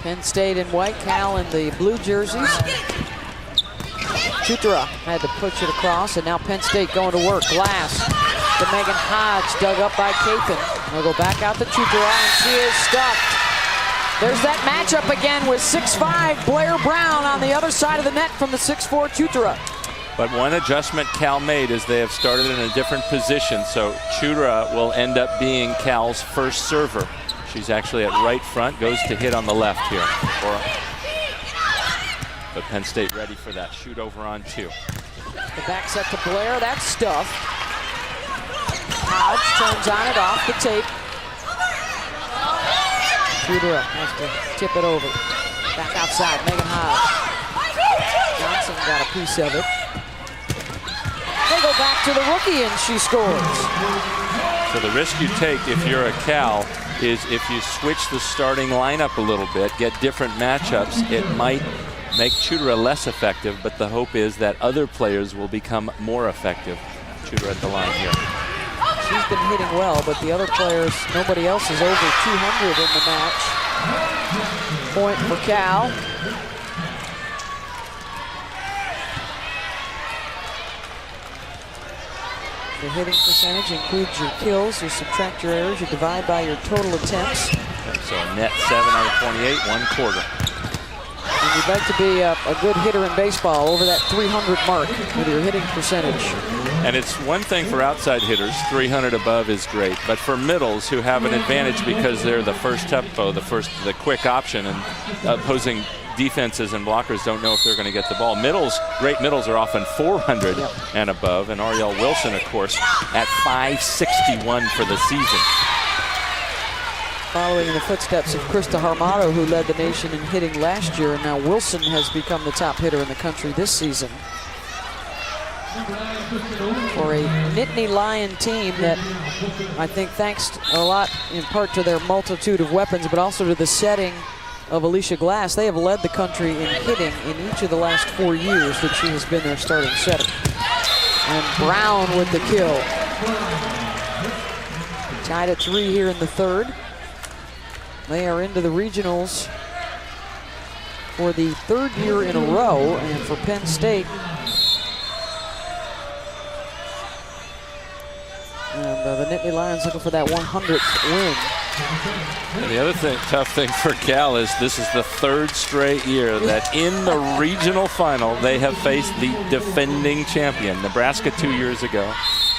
Penn State in white, Cal in the blue jerseys. Chutra had to push it across, and now Penn State going to work. Glass to Megan Hodge, dug up by Cathan. They'll go back out to Chutra, and she is stuffed. There's that matchup again with 6'5" Blair Brown on the other side of the net from the 6'4" Chutra. But one adjustment Cal made is they have started in a different position, so Chutra will end up being Cal's first server. She's actually at right front, goes to hit on the left here. But Penn State ready for that shoot over on 2. The back set to Blair, that's stuffed. Hodge turns on it off the tape. Chutra has to tip it over. Back outside, Megan Hodge. Johnson got a piece of it. They go back to the rookie and she scores. So the risk you take if you're a Cal is if you switch the starting lineup a little bit, get different matchups, it might make Chutra less effective, but the hope is that other players will become more effective. Chutra at the line here. She's been hitting well, but the other players, nobody else is over 200 in the match. Point for Cal. The hitting percentage includes your kills, you subtract your errors, you divide by your total attempts. So net 7 out of 28, 1/4. And you'd like to be a good hitter in baseball, over that 300 mark with your hitting percentage. And it's one thing for outside hitters, 300 above is great. But for middles who have an advantage because they're the first tempo, the quick option, and opposing defenses and blockers don't know if they're going to get the ball. Great middles are often 400 and above. And Ariel Wilson, of course, at 561 for the season. Following in the footsteps of Krista Harmato, who led the nation in hitting last year, and now Wilson has become the top hitter in the country this season. For a Nittany Lion team that I think thanks a lot in part to their multitude of weapons, but also to the setting of Alicia Glass, they have led the country in hitting in each of the last 4 years that she has been their starting setter. And Brown with the kill. Tied at 3 here in the third. They are into the regionals for the 3rd year in a row, and for Penn State, and the Nittany Lions looking for that 100th win. And the other tough thing for Cal is this is the 3rd straight year that in the regional final they have faced the defending champion, Nebraska 2 years ago.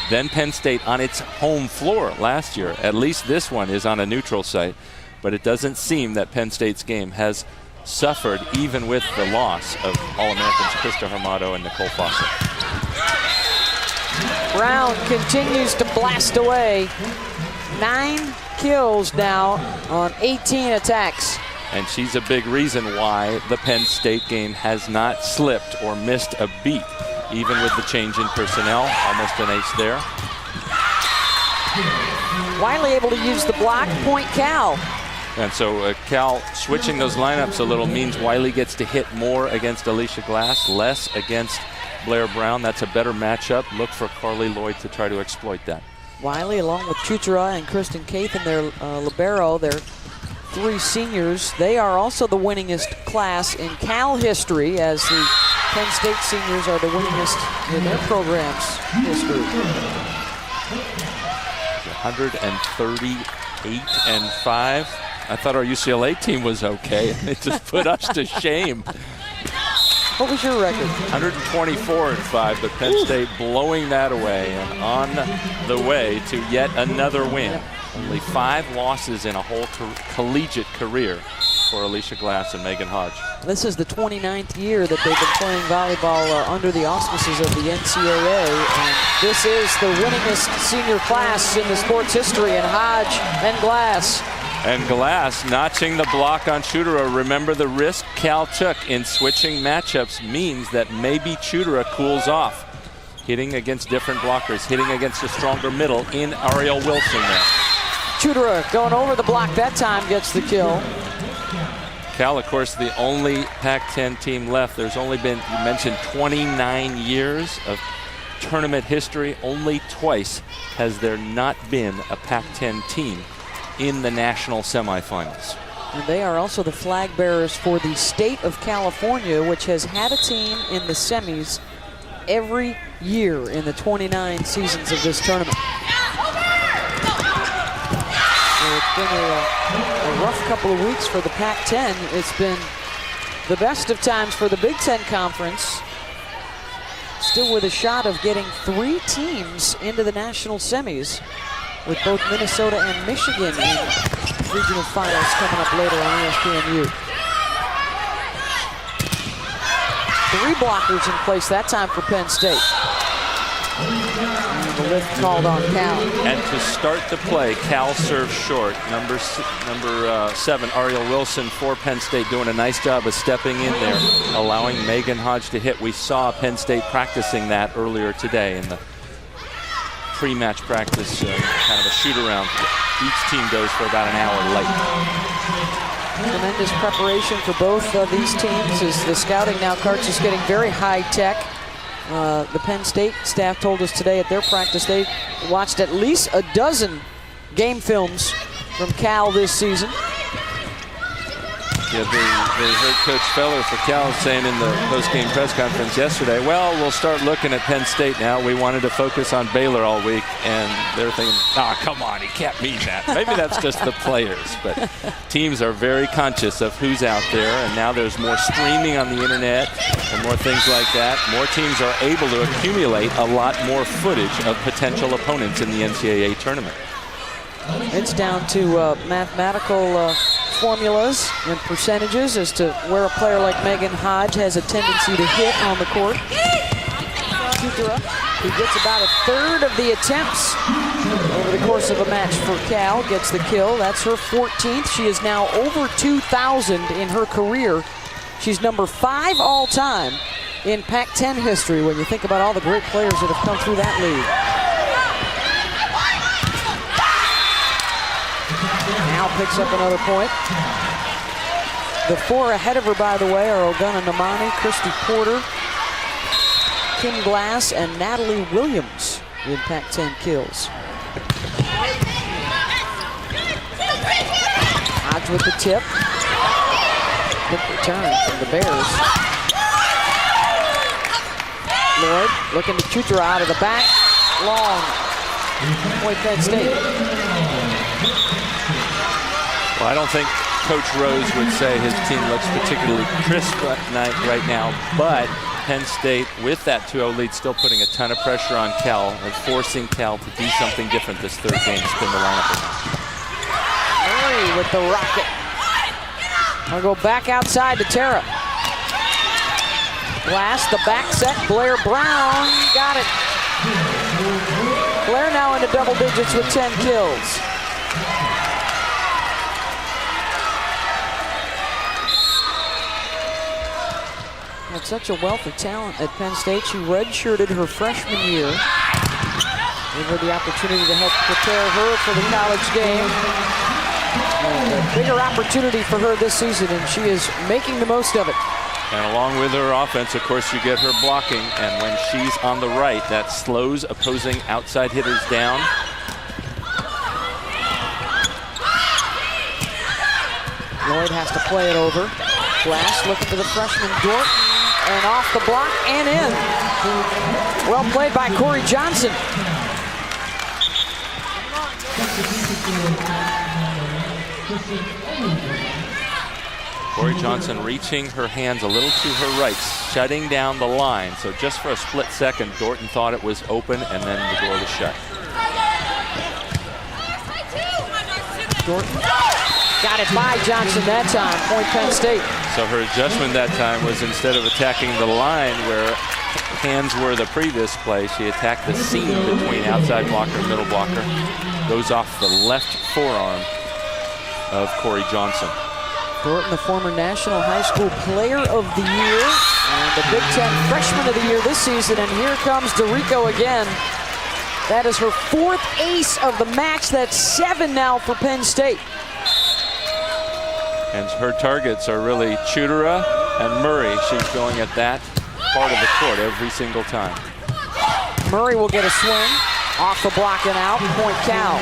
Then Penn State on its home floor last year. At least this one is on a neutral site. But it doesn't seem that Penn State's game has suffered even with the loss of All-Americans Krista Harmato and Nicole Fawcett. Brown continues to blast away. 9 kills now on 18 attacks. And she's a big reason why the Penn State game has not slipped or missed a beat, even with the change in personnel. Almost an ace there. Wiley able to use the block, point Cal. And so Cal switching those lineups a little means Wiley gets to hit more against Alicia Glass, less against Blair Brown. That's a better matchup. Look for Carly Lloyd to try to exploit that. Wiley, along with Chutra and Kristen Cathan, their libero, their 3 seniors. They are also the winningest class in Cal history, as the Penn State seniors are the winningest in their program's history. 138-5. I thought our UCLA team was okay. It just put us to shame. What was your record? 124-5, but Penn State blowing that away and on the way to yet another win. Only 5 losses in a whole collegiate career for Alicia Glass and Megan Hodge. This is the 29th year that they've been playing volleyball under the auspices of the NCAA, and this is the winningest senior class in the sport's history, and Hodge and Glass. And Glass notching the block on Chutra. Remember, the risk Cal took in switching matchups means that maybe Chutra cools off. Hitting against different blockers, hitting against a stronger middle in Ariel Wilson there. Chutra going over the block that time, gets the kill. Cal, of course, the only Pac-10 team left. There's only been, you mentioned, 29 years of tournament history. Only twice has there not been a Pac-10 team in the national semifinals. And they are also the flag bearers for the state of California, which has had a team in the semis every year in the 29 seasons of this tournament. So it's been a rough couple of weeks for the Pac-10. It's been the best of times for the Big Ten Conference, still with a shot of getting 3 teams into the national semis, with both Minnesota and Michigan in regional finals coming up later on ESPNU. 3 blockers in place that time for Penn State. And the lift called on Cal. And to start the play, Cal serves short. Number 7, Ariel Wilson for Penn State, doing a nice job of stepping in there, allowing Megan Hodge to hit. We saw Penn State practicing that earlier today in the pre-match practice, kind of a shoot-around. Each team goes for about an hour late. Tremendous preparation for both of these teams as the scouting now, Karts, is getting very high-tech. The Penn State staff told us today at their practice they watched at least a dozen game films from Cal this season. Yeah, they heard Coach Feller for Cal saying in the post-game press conference yesterday, well, we'll start looking at Penn State now. We wanted to focus on Baylor all week, and they're thinking, come on, he can't mean that. Maybe that's just the players, but teams are very conscious of who's out there, and now there's more streaming on the internet and more things like that. More teams are able to accumulate a lot more footage of potential opponents in the NCAA tournament. It's down to mathematical formulas and percentages as to where a player like Megan Hodge has a tendency to hit on the court. Who gets about 1/3 of the attempts over the course of a match for Cal, gets the kill. That's her 14th. She is now over 2,000 in her career. She's number 5 all-time in Pac-10 history when you think about all the great players that have come through that league. Now picks up another point. The 4 ahead of her, by the way, are Oguna Namani, Christy Porter, Kim Glass, and Natalie Williams in Pac-10 kills. Hodge with the tip. Quick return from the Bears. Lloyd looking to Chutra out of the back. Long. Point Penn State. Well, I don't think Coach Rose would say his team looks particularly crisp right now, but Penn State, with that 2-0 lead, still putting a ton of pressure on Cal and forcing Cal to do something different this third game, spin the lineup around. Murray with the rocket. I'll go back outside to Tara. Glass, the back set, Blair Brown, got it. Blair now into double digits with 10 kills. Had such a wealth of talent at Penn State. She redshirted her freshman year. Gave her the opportunity to help prepare her for the college game. And a bigger opportunity for her this season, and she is making the most of it. And along with her offense, of course, you get her blocking. And when she's on the right, that slows opposing outside hitters down. Lloyd has to play it over. Glass looking to the freshman Dorton, and off the block and in. Well played by Corey Johnson. Corey Johnson reaching her hands a little to her right, shutting down the line. So just for a split second, Dorton thought it was open, and then the door was shut. Dorton got it by Johnson that time. Point Penn State. So her adjustment that time was, instead of attacking the line where hands were the previous play, she attacked the seam between outside blocker and middle blocker. Goes off the left forearm of Corey Johnson. Dorton, the former National High School Player of the Year and the Big Ten Freshman of the Year this season. And here comes DeRico again. That is her 4th ace of the match. That's 7 now for Penn State. And her targets are really Chudera and Murray. She's going at that part of the court every single time. Murray will get a swing. Off the block and out. Point Cal.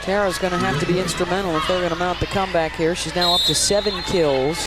Tara's going to have to be instrumental if they're going to mount the comeback here. She's now up to 7 kills.